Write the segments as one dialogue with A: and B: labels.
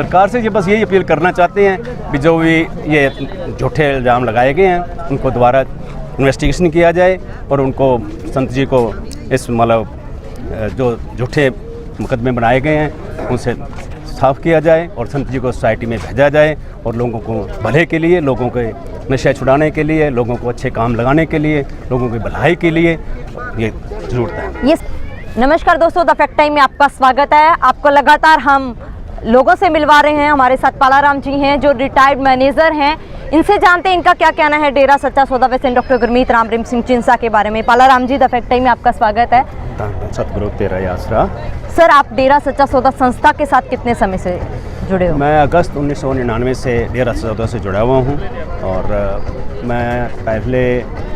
A: सरकार से ये बस यही अपील करना चाहते हैं कि जो भी ये झूठे इल्ज़ाम लगाए गए हैं उनको दोबारा इन्वेस्टिगेशन किया जाए और उनको संत जी को इस मतलब जो झूठे मुकदमे बनाए गए हैं उनसे साफ़ किया जाए और संत जी को सोसाइटी में भेजा जाए और लोगों को भले के लिए, लोगों के नशे छुड़ाने के लिए, लोगों को अच्छे काम लगाने के लिए, लोगों की भलाई के लिए ये ज़रूरत है।
B: ये नमस्कार दोस्तों, द फैक्ट टाइम में आपका स्वागत है। आपको लगातार हम लोगों से मिलवा रहे हैं। हमारे साथ पालाराम जी हैं जो रिटायर्ड मैनेजर हैं। इनसे जानते हैं इनका क्या कहना है डेरा सच्चा सौदा व सेंट डॉक्टर गुरमीत राम रहीम सिंह चिंसा के बारे में। पालाराम जी, द फैक्ट टाइम में आपका स्वागत है।
A: सतगुरु तेरा आसरा।
B: सर, आप डेरा सच्चा सौदा संस्था के साथ कितने समय से जुड़े हो?
A: मैं अगस्त 1999 से डेरा सच्चा सौदा से जुड़ा हुआ हूँ और मैं पहले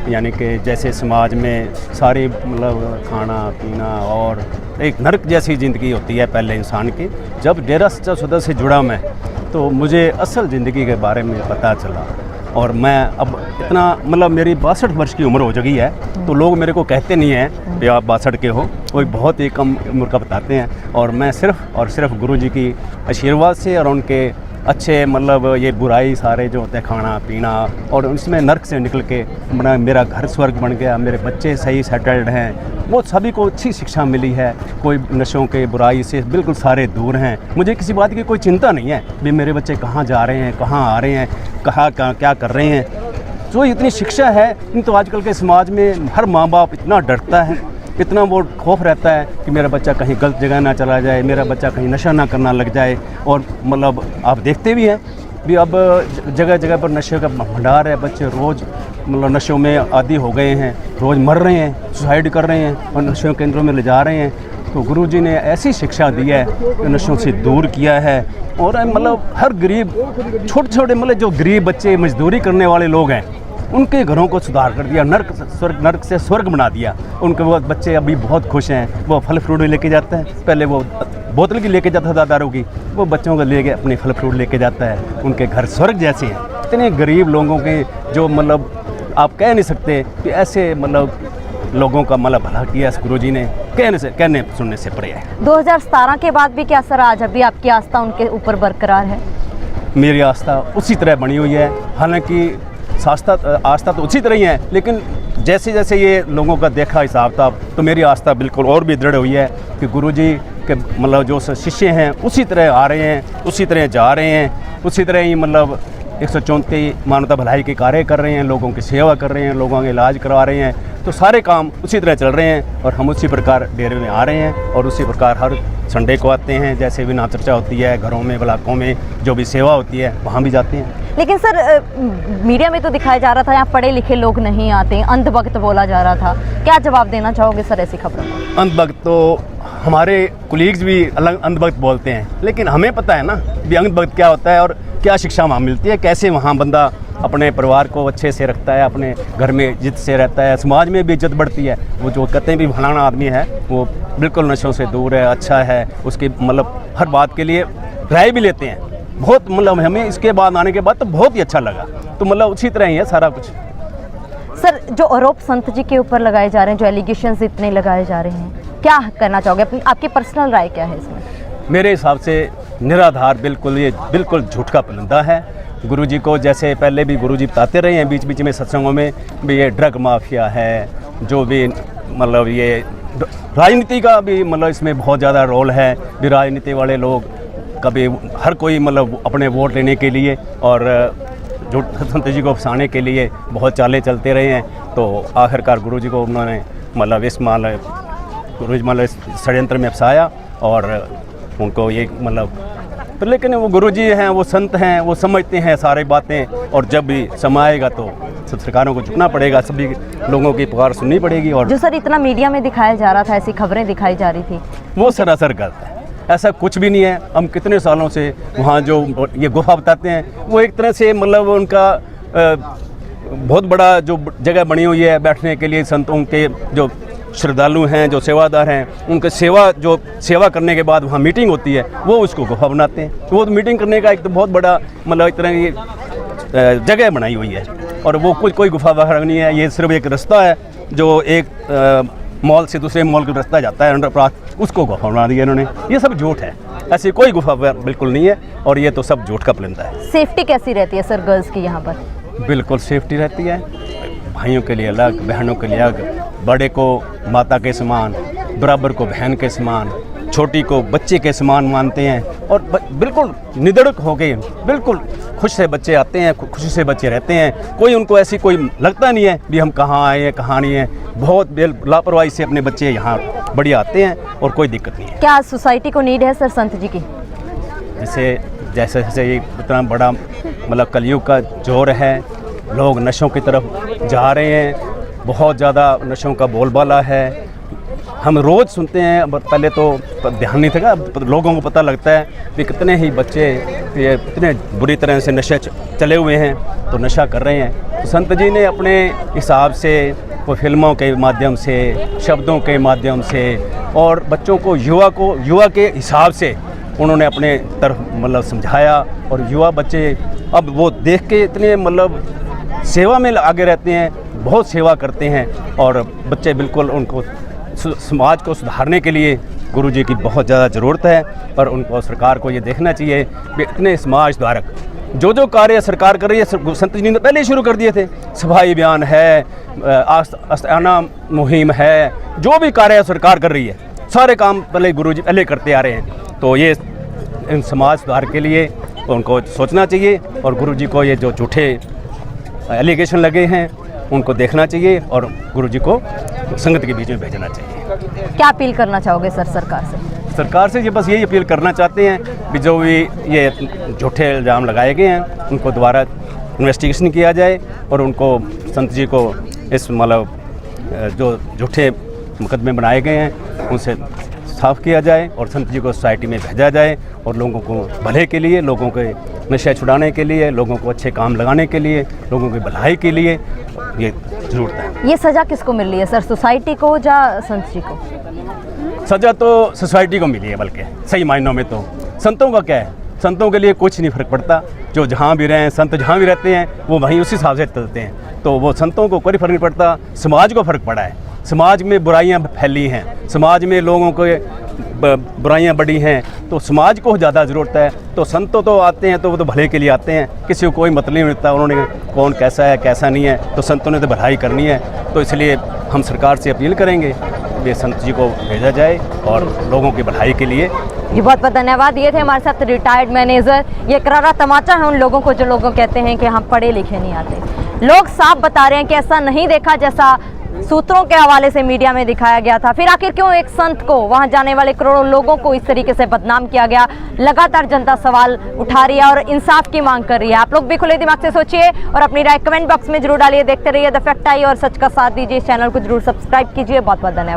A: यानी कि जैसे समाज में सारी मतलब खाना पीना और एक नरक जैसी ज़िंदगी होती है पहले इंसान की, जब डेरा सच्चा सौदा से जुड़ा मैं तो मुझे असल ज़िंदगी के बारे में पता चला। और मैं अब इतना मतलब मेरी 62 वर्ष की उम्र हो चुकी है तो लोग मेरे को कहते नहीं हैं कि आप 62 के हो, कोई बहुत ही कम उम्र का बताते हैं। और मैं सिर्फ़ और सिर्फ गुरु जी की आशीर्वाद से और उनके अच्छे मतलब ये बुराई सारे जो होते हैं खाना पीना और उसमें नर्क से निकल के मेरा घर स्वर्ग बन गया, मेरे बच्चे सही सेटल्ड हैं, वो सभी को अच्छी शिक्षा मिली है, कोई नशों के बुराई से बिल्कुल सारे दूर हैं। मुझे किसी बात की कोई चिंता नहीं है भी मेरे बच्चे कहाँ जा रहे हैं, कहाँ आ रहे हैं, कहाँ क्या कर रहे हैं। जो इतनी शिक्षा है तो आजकल के समाज में हर माँ बाप इतना डरता है, इतना वो खौफ रहता है कि मेरा बच्चा कहीं गलत जगह ना चला जाए, मेरा बच्चा कहीं नशा ना करना लग जाए। और मतलब आप देखते भी हैं भी अब जगह जगह पर नशे का भंडार है, बच्चे रोज़ मतलब नशों में आदी हो गए हैं, रोज़ मर रहे हैं, सुसाइड कर रहे हैं और नशों केंद्रों में ले जा रहे हैं। तो गुरुजी ने ऐसी शिक्षा दी है, नशों से दूर किया है और मतलब हर गरीब छोटे छोटे मतलब जो गरीब बच्चे मजदूरी करने वाले लोग हैं उनके घरों को सुधार कर दिया, नर्क से स्वर्ग बना दिया। उनके वो बच्चे अभी बहुत खुश हैं, वो फल फ्रूट लेके जाते हैं। पहले वो बोतल की लेके जाता था दारू की, वो बच्चों को लेके अपने फल फ्रूट लेके जाता है। उनके घर स्वर्ग जैसे हैं। इतने गरीब लोगों के जो मतलब आप कह नहीं सकते कि ऐसे मतलब लोगों का मतलब भला किया इस गुरुजी ने, कहने सुनने से पड़े है।
B: 2017 के बाद भी क्या सर आज अभी आपकी आस्था उनके ऊपर बरकरार है?
A: मेरी आस्था उसी तरह बनी हुई है। हालांकि आस्था तो उसी तरह ही है, लेकिन जैसे जैसे ये लोगों का देखा हिसाब था तो मेरी आस्था बिल्कुल और भी दृढ़ हुई है कि गुरुजी के मतलब जो शिष्य हैं उसी तरह आ रहे हैं, उसी तरह जा रहे हैं, उसी तरह ही मतलब 134 मानवता भलाई के कार्य कर रहे हैं, लोगों की सेवा कर रहे हैं, लोगों का इलाज करवा रहे हैं। तो सारे काम उसी तरह चल रहे हैं और हम उसी प्रकार डेरे में आ रहे हैं और उसी प्रकार हर संडे को आते हैं। जैसे भी नाम चर्चा होती है घरों में ब्लाकों में जो भी सेवा होती है वहाँ भी जाते हैं।
B: लेकिन सर मीडिया में तो दिखाया जा रहा था यहाँ पढ़े लिखे लोग नहीं आते, अंधभक्त बोला जा रहा था, क्या जवाब देना चाहोगे सर ऐसी खबरों को?
A: अंधभक्त तो हमारे कुलीग्स भी अलग अंधभक्त बोलते हैं, लेकिन हमें पता है ना भी अंधभक्त क्या होता है और क्या शिक्षा वहाँ मिलती है, कैसे वहाँ बंदा अपने परिवार को अच्छे से रखता है, अपने घर में इज्जत से रहता है, समाज में भी इज्जत बढ़ती है। वो जो कहते हैं भी फलाना आदमी है वो बिल्कुल नशों से दूर है, अच्छा है, उसकी मतलब हर बात के लिए राय भी लेते हैं। बहुत मतलब हमें इसके बाद आने के बाद तो बहुत ही अच्छा लगा। तो मतलब उसी तरह ही है सारा कुछ।
B: सर, जो आरोप संत जी के ऊपर लगाए जा रहे हैं, जो एलिगेशंस इतने लगाए जा रहे हैं, क्या कहना चाहोगे? आपकी पर्सनल राय क्या है इसमें?
A: मेरे हिसाब से निराधार बिल्कुल ये बिल्कुल झूठ का पुलिंदा है। गुरुजी को जैसे पहले भी गुरुजी बताते रहे हैं बीच बीच में सत्संगों में भी ये ड्रग माफिया है, जो भी मतलब ये राजनीति का भी मतलब इसमें बहुत ज़्यादा रोल है। भी राजनीति वाले लोग कभी हर कोई मतलब अपने वोट लेने के लिए और जो संत जी को फंसाने के लिए बहुत चालें चलते रहे हैं। तो आखिरकार गुरुजी को उन्होंने मतलब इस गुरुजी मतलब षड्यंत्र में फंसाया और उनको ये मतलब तो, लेकिन वो गुरुजी हैं, वो संत हैं, वो समझते हैं सारी बातें। और जब भी समय आएगा तो सब सरकारों को झुकना पड़ेगा, सभी लोगों की पुकार सुननी पड़ेगी। और
B: जो सर इतना मीडिया में दिखाया जा रहा था, ऐसी खबरें दिखाई जा रही थी,
A: वो सरासर गलत है। ऐसा कुछ भी नहीं है। हम कितने सालों से वहाँ जो ये गुफा बताते हैं वो एक तरह से मतलब उनका बहुत बड़ा जो जगह बनी हुई है बैठने के लिए, संतों के जो श्रद्धालु हैं, जो सेवादार हैं, उनके सेवा करने के बाद वहाँ मीटिंग होती है, वो उसको गुफा बनाते हैं। तो वो मीटिंग करने का एक तो बहुत बड़ा मतलब एक तरह की जगह बनाई हुई है और वो कोई गुफा वगैरह नहीं है। ये सिर्फ एक रास्ता है जो एक मॉल से दूसरे मॉल का रास्ता जाता है अंडरपास, उसको गुफा बना दिया इन्होंने। ये सब झूठ है, ऐसी कोई गुफा बिल्कुल नहीं है और ये तो सब झूठ का प्लेंदा है।
B: सेफ्टी कैसी रहती है सर गर्ल्स की यहाँ पर?
A: बिल्कुल सेफ्टी रहती है, भाइयों के लिए अलग, बहनों के लिए अलग, बड़े को माता के समान, बराबर को बहन के समान, छोटी को बच्चे के समान मानते हैं और बिल्कुल निडर हो के बिल्कुल खुश से बच्चे आते हैं, खुशी से बच्चे रहते हैं। कोई उनको ऐसी कोई लगता नहीं है भी हम कहाँ आए हैं कहाँ नहीं है। बहुत लापरवाही से अपने बच्चे यहाँ बढ़िया आते हैं और कोई दिक्कत नहीं है।
B: क्या सोसाइटी को नीड है सर संत जी की?
A: जैसे जैसे ये इतना बड़ा मतलब कलयुग का जोर है, लोग नशों की तरफ जा रहे हैं, बहुत ज़्यादा नशों का बोलबाला है। हम रोज़ सुनते हैं, पहले तो ध्यान नहीं था, लोगों को पता लगता है कि कितने ही बच्चे ये इतने बुरी तरह से नशे चले हुए हैं, तो नशा कर रहे हैं। तो संत जी ने अपने हिसाब से वो फिल्मों के माध्यम से, शब्दों के माध्यम से और बच्चों को युवा के हिसाब से उन्होंने अपने तरफ मतलब समझाया। और युवा बच्चे अब वो देख के इतने मतलब सेवा में आगे रहते हैं, बहुत सेवा करते हैं और बच्चे बिल्कुल उनको समाज को सुधारने के लिए गुरुजी की बहुत ज़्यादा ज़रूरत है। और उनको सरकार को ये देखना चाहिए कि इतने समाज सुधारक जो कार्य सरकार कर रही है, संत जी ने पहले ही शुरू कर दिए थे। सफाई अभियान है, आस्थाना मुहिम है, जो भी कार्य सरकार कर रही है सारे काम पहले गुरुजी पहले करते आ रहे हैं। तो ये इन समाज सुधार के लिए उनको सोचना चाहिए और गुरुजी को ये जो झूठे एलिगेशन लगे हैं उनको देखना चाहिए और गुरुजी को संगत के बीच में भेजना चाहिए।
B: क्या अपील करना चाहोगे सर सरकार से?
A: सरकार से ये बस यही अपील करना चाहते हैं कि जो भी ये झूठे इल्ज़ाम लगाए गए हैं उनको दोबारा इन्वेस्टिगेशन किया जाए और उनको संत जी को इस मतलब जो झूठे मुकदमे बनाए गए हैं उनसे साफ़ किया जाए और संत जी को सोसाइटी में भेजा जाए और लोगों को भले के लिए, लोगों के नशे छुड़ाने के लिए, लोगों को अच्छे काम लगाने के लिए, लोगों की भलाई के लिए ये ज़रूरत है।
B: ये सज़ा किसको मिल रही है सर, सोसाइटी को या संत जी को?
A: सज़ा तो सोसाइटी को मिली है, बल्कि सही मायनों में तो संतों का क्या है, संतों के लिए कुछ नहीं फ़र्क पड़ता। जो जहाँ भी रहें, संत जहाँ भी रहते हैं वो वहीं उसी हिसाब से चलते हैं। तो वो संतों को कोई फ़र्क नहीं पड़ता, समाज को फ़र्क पड़ा है। समाज में बुराइयां फैली हैं, समाज में लोगों को बुराइयां बढ़ी हैं, तो समाज को ज़्यादा ज़रूरत है। तो संत तो आते हैं तो वो तो भले के लिए आते हैं, किसी को कोई मतलब नहीं मिलता उन्होंने कौन कैसा है कैसा नहीं है। तो संतों ने तो भलाई करनी है, तो इसलिए हम सरकार से अपील करेंगे कि संत जी को भेजा जाए और लोगों की भलाई के लिए।
B: जी बहुत बहुत धन्यवाद। ये थे हमारे साथ रिटायर्ड मैनेजर। ये करारा तमाचा है उन लोगों को जो लोगों कहते हैं कि हम पढ़े लिखे नहीं आते। लोग साफ बता रहे हैं कि ऐसा नहीं देखा जैसा सूत्रों के हवाले से मीडिया में दिखाया गया था। फिर आखिर क्यों एक संत को, वहां जाने वाले करोड़ों लोगों को इस तरीके से बदनाम किया गया? लगातार जनता सवाल उठा रही है और इंसाफ की मांग कर रही है। आप लोग भी खुले दिमाग से सोचिए और अपनी राय कमेंट बॉक्स में जरूर डालिए। देखते रहिए द फैक्ट आई और सच का साथ दीजिए। इस चैनल को जरूर सब्सक्राइब कीजिए। बहुत बहुत धन्यवाद।